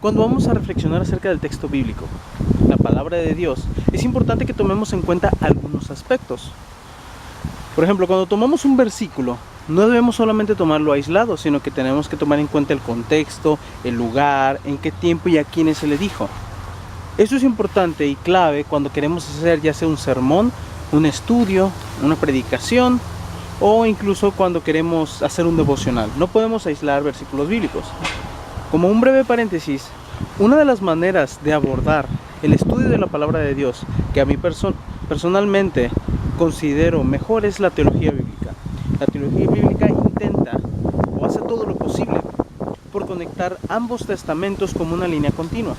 Cuando vamos a reflexionar acerca del texto bíblico, la palabra de Dios, es importante que tomemos en cuenta algunos aspectos. Por ejemplo, cuando tomamos un versículo, no debemos solamente tomarlo aislado, sino que tenemos que tomar en cuenta el contexto, el lugar, en qué tiempo y a quiénes se le dijo. Esto es importante y clave cuando queremos hacer ya sea un sermón, un estudio, una predicación o incluso cuando queremos hacer un devocional. No podemos aislar versículos bíblicos. Como un breve paréntesis, una de las maneras de abordar el estudio de la palabra de Dios que a mí personalmente considero mejor es la teología bíblica. La teología bíblica intenta o hace todo lo posible por conectar ambos testamentos como una línea continua.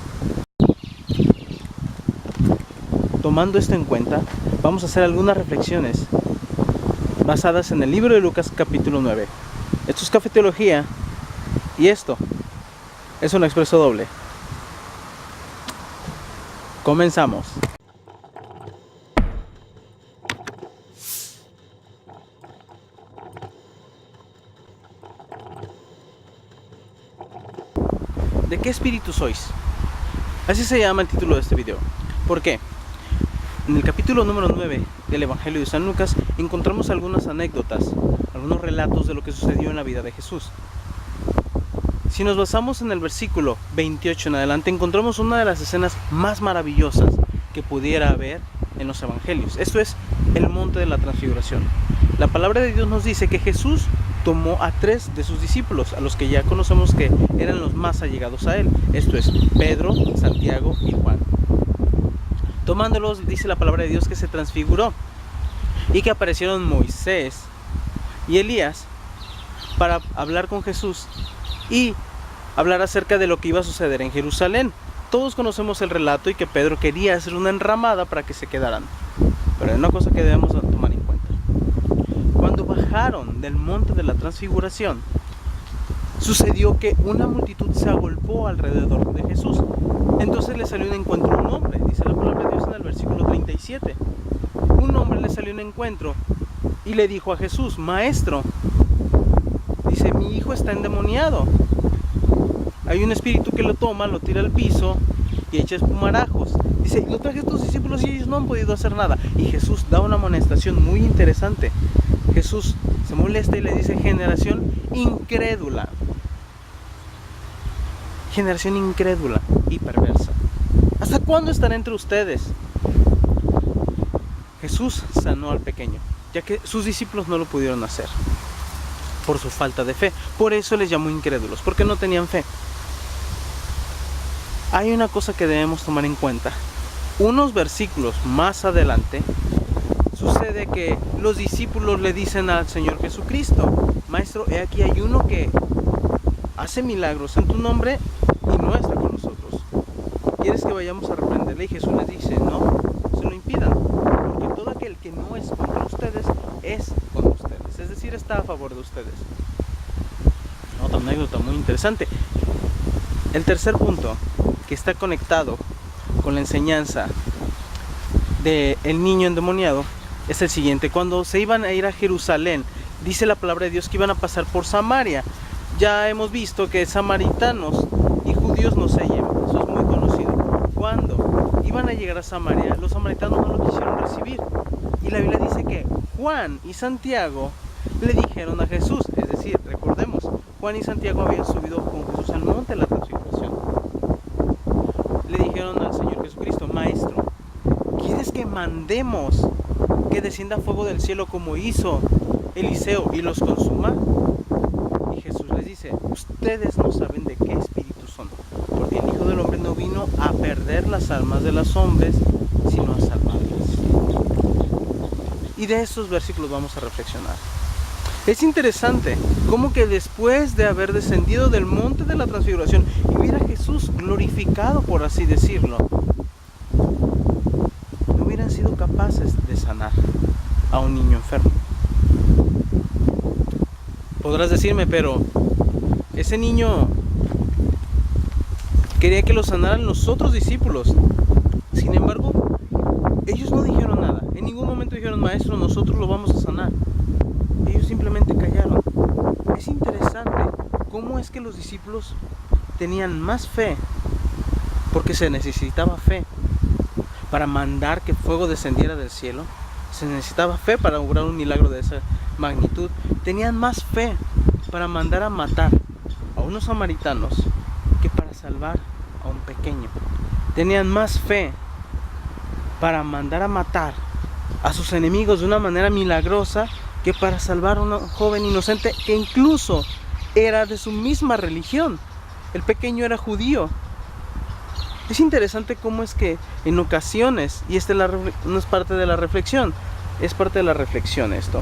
Tomando esto en cuenta, vamos a hacer algunas reflexiones basadas en el libro de Lucas capítulo 9. Esto es Café Teología y esto es un expreso doble. Comenzamos. ¿De qué espíritu sois? Así se llama el título de este video. ¿Por qué? En el capítulo número 9 del Evangelio de San Lucas encontramos algunas anécdotas, algunos relatos de lo que sucedió en la vida de Jesús. Si nos basamos en el versículo 28 en adelante, encontramos una de las escenas más maravillosas que pudiera haber en los Evangelios. Esto es el monte de la transfiguración. La palabra de Dios nos dice que Jesús tomó a 3 de sus discípulos, a los que ya conocemos que eran los más allegados a él. Esto es Pedro, Santiago y Juan. Tomándolos, dice la palabra de Dios que se transfiguró y que aparecieron Moisés y Elías para hablar con Jesús y hablar acerca de lo que iba a suceder en Jerusalén. Todos conocemos el relato y que Pedro quería hacer una enramada para que se quedaran. Pero hay una cosa que debemos tomar en cuenta. Cuando bajaron del monte de la transfiguración, sucedió que una multitud se agolpó alrededor de Jesús. Entonces le salió un encuentro un hombre, dice la palabra de Dios en el versículo 37. Un hombre le salió un encuentro y le dijo a Jesús: Maestro, dice, mi hijo está endemoniado. Hay un espíritu que lo toma, lo tira al piso y echa espumarajos. Dice, lo traje a tus discípulos y ellos no han podido hacer nada. Y Jesús da una amonestación muy interesante. Jesús se molesta y le dice: generación incrédula. Generación incrédula y perversa. ¿Hasta cuándo estaré entre ustedes? Jesús sanó al pequeño, ya que sus discípulos no lo pudieron hacer por su falta de fe. Por eso les llamó incrédulos, porque no tenían fe. Hay una cosa que debemos tomar en cuenta. Unos versículos más adelante sucede que los discípulos le dicen al Señor Jesucristo: Maestro, he aquí hay uno que hace milagros en tu nombre y no está con nosotros. ¿Quieres que vayamos a reprenderle? Y Jesús les dice: no, se lo impidan, porque todo aquel que no es contra ustedes es con ustedes, es decir, está a favor de ustedes. Otra anécdota muy interesante. El tercer punto que está conectado con la enseñanza del niño endemoniado es el siguiente. Cuando se iban a ir a Jerusalén, dice la palabra de Dios que iban a pasar por Samaria. Ya hemos visto que samaritanos y judíos no se llevan, eso es muy conocido. Cuando iban a llegar a Samaria, los samaritanos no lo quisieron recibir. Y la Biblia dice que Juan y Santiago le dijeron a Jesús, es decir, recordemos, Juan y Santiago habían subido con Jesús al monte de la transfiguración. Le dijeron al Señor Jesucristo: Maestro, ¿quieres que mandemos que descienda fuego del cielo como hizo Eliseo y los consuma? Y Jesús les dice: ustedes no saben de qué espíritu son, porque el Hijo del Hombre no vino a perder las almas de los hombres, sino a salvarlas. Y de estos versículos vamos a reflexionar. Es interesante cómo que después de haber descendido del monte de la transfiguración y ver a Jesús glorificado, por así decirlo, no hubieran sido capaces de sanar a un niño enfermo. Podrás decirme, pero ese niño quería que lo sanaran los otros discípulos. Sin embargo, ellos no dijeron nada. En ningún momento dijeron: Maestro, nosotros lo vamos a sanar. Ellos simplemente callaron. Es interesante cómo es que los discípulos tenían más fe porque se necesitaba fe para mandar que fuego descendiera del cielo. Se necesitaba fe para lograr un milagro de esa magnitud. Tenían más fe para mandar a matar a unos samaritanos que para salvar a un pequeño. Tenían más fe para mandar a matar a sus enemigos de una manera milagrosa que para salvar a un joven inocente que incluso era de su misma religión. El pequeño era judío. Es interesante cómo es que en ocasiones, y no es parte de la reflexión, es parte de la reflexión esto.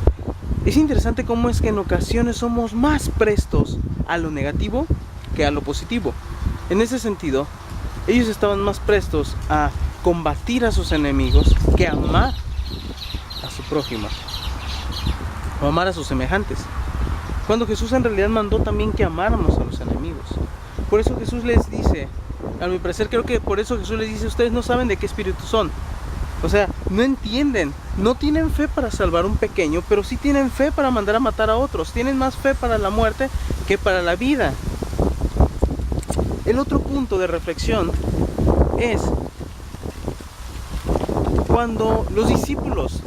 Es interesante cómo es que en ocasiones somos más prestos a lo negativo que a lo positivo. En ese sentido, ellos estaban más prestos a combatir a sus enemigos que a amar a su prójimo o amar a sus semejantes, cuando Jesús en realidad mandó también que amáramos a los enemigos. Por eso Jesús les dice, a mi parecer creo que por eso Jesús les dice: ustedes no saben de qué espíritu son. O sea, no entienden, no tienen fe para salvar a un pequeño, pero sí tienen fe para mandar a matar a otros. Tienen más fe para la muerte que para la vida. El otro punto de reflexión es cuando los discípulos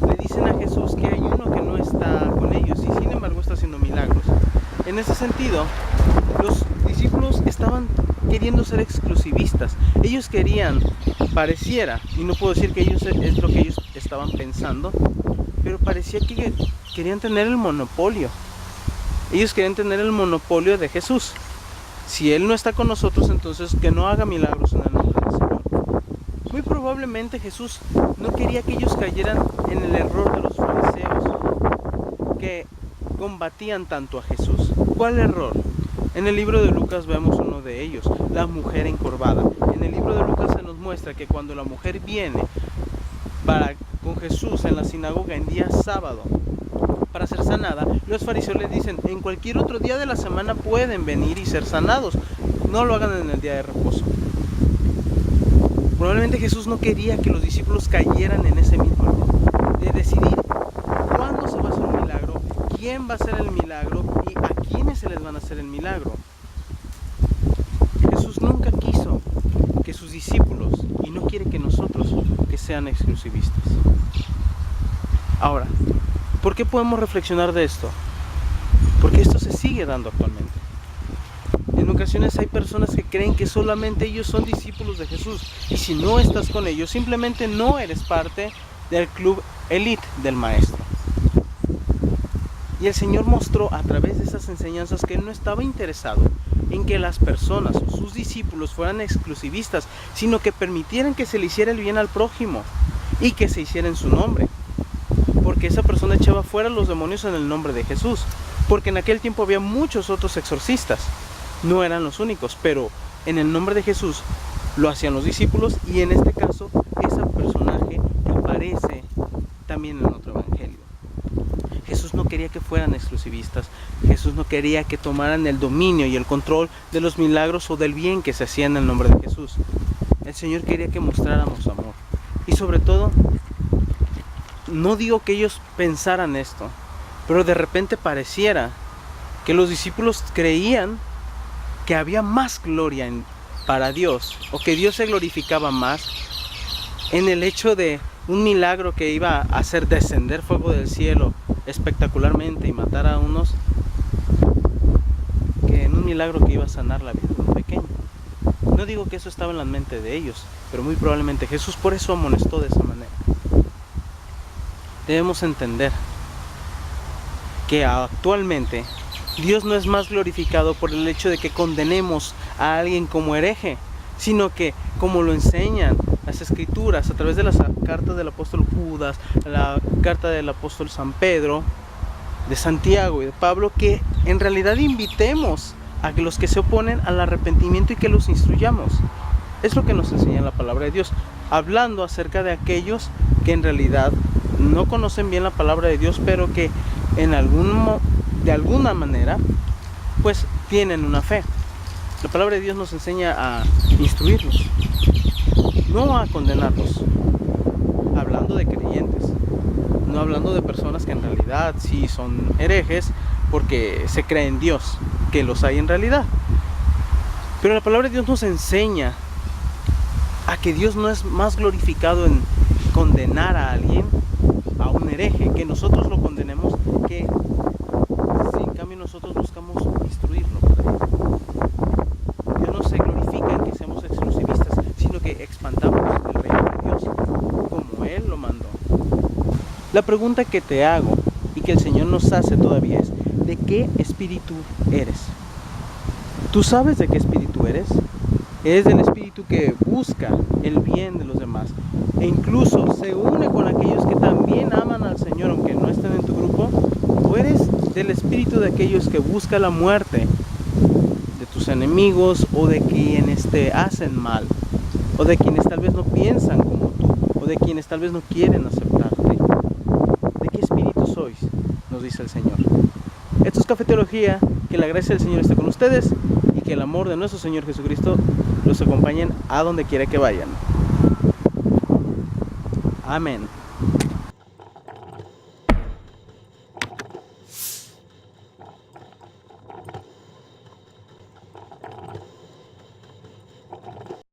le dicen a Jesús que hay uno que no está con ellos y sin embargo está haciendo milagros. En ese sentido, los discípulos estaban queriendo ser exclusivistas. Ellos querían, pareciera, y no puedo decir que es lo que ellos estaban pensando, pero parecía que querían tener el monopolio. Ellos querían tener el monopolio de Jesús. Si Él no está con nosotros, entonces que no haga milagros en el nombre del Señor. Muy probablemente Jesús no quería que ellos cayeran en el error de los fariseos que combatían tanto a Jesús. ¿Cuál error? En el libro de Lucas vemos uno de ellos, la mujer encorvada. En el libro de Lucas se nos muestra que cuando la mujer viene con Jesús en la sinagoga en día sábado para ser sanada, los fariseos les dicen: en cualquier otro día de la semana pueden venir y ser sanados, no lo hagan en el día de reposo. Probablemente Jesús no quería que los discípulos cayeran en ese mismo error de decidir cuándo se va a hacer un milagro, quién va a hacer el milagro y a quiénes se les van a hacer el milagro. Jesús nunca quiso que sus discípulos, y no quiere que nosotros, que sean exclusivistas. Ahora, ¿por qué podemos reflexionar de esto? Porque esto se sigue dando actualmente. En ocasiones hay personas que creen que solamente ellos son discípulos de Jesús, y si no estás con ellos, simplemente no eres parte del club elite del Maestro. Y el Señor mostró a través de esas enseñanzas que Él no estaba interesado en que las personas o sus discípulos fueran exclusivistas, sino que permitieran que se le hiciera el bien al prójimo y que se hiciera en su nombre. Porque esa persona echaba fuera los demonios en el nombre de Jesús. Porque en aquel tiempo había muchos otros exorcistas. No eran los únicos, pero en el nombre de Jesús lo hacían los discípulos, y en este caso ese personaje que aparece también en otro evangelio. Jesús no quería que fueran exclusivistas. Jesús no quería que tomaran el dominio y el control de los milagros o del bien que se hacía en el nombre de Jesús. El Señor quería que mostráramos amor. Y sobre todo, no digo que ellos pensaran esto, pero de repente pareciera que los discípulos creían que había más gloria para Dios, o que Dios se glorificaba más en el hecho de un milagro que iba a hacer descender fuego del cielo espectacularmente y matar a unos, que en un milagro que iba a sanar la vida de un pequeño. No digo que eso estaba en la mente de ellos, pero muy probablemente Jesús por eso amonestó de esa manera. Debemos entender que actualmente Dios no es más glorificado por el hecho de que condenemos a alguien como hereje, sino que, como lo enseñan las Escrituras a través de las cartas del apóstol Judas, la carta del apóstol San Pedro, de Santiago y de Pablo, que en realidad invitemos a que los que se oponen al arrepentimiento y que los instruyamos. Es lo que nos enseña la palabra de Dios, hablando acerca de aquellos que en realidad no conocen bien la palabra de Dios, pero que de alguna manera pues tienen una fe. La palabra de Dios nos enseña a instruirlos, no a condenarlos, hablando de creyentes, no hablando de personas que en realidad sí son herejes porque se cree en Dios, que los hay en realidad. Pero la palabra de Dios nos enseña a que Dios no es más glorificado en condenar a alguien, a un hereje, que nosotros lo condenemos, que si en cambio nosotros buscamos instruirlo. Dios no se glorifica en que seamos exclusivistas, sino que expandamos el reino de Dios como Él lo mandó. La pregunta que te hago y que el Señor nos hace todavía es: ¿de qué espíritu eres? ¿Tú sabes de qué espíritu eres? ¿Eres del espíritu que busca el bien de los demás e incluso se une con aquellos que también aman al Señor aunque no estén en tu grupo? ¿O eres del espíritu de aquellos que busca la muerte de tus enemigos, o de quienes te hacen mal, o de quienes tal vez no piensan como tú, o de quienes tal vez no quieren aceptarte? ¿De qué espíritu sois? Nos dice el Señor. Esto es Café Teología. Que la gracia del Señor esté con ustedes y que el amor de nuestro Señor Jesucristo los acompañen a donde quiera que vayan. Amén.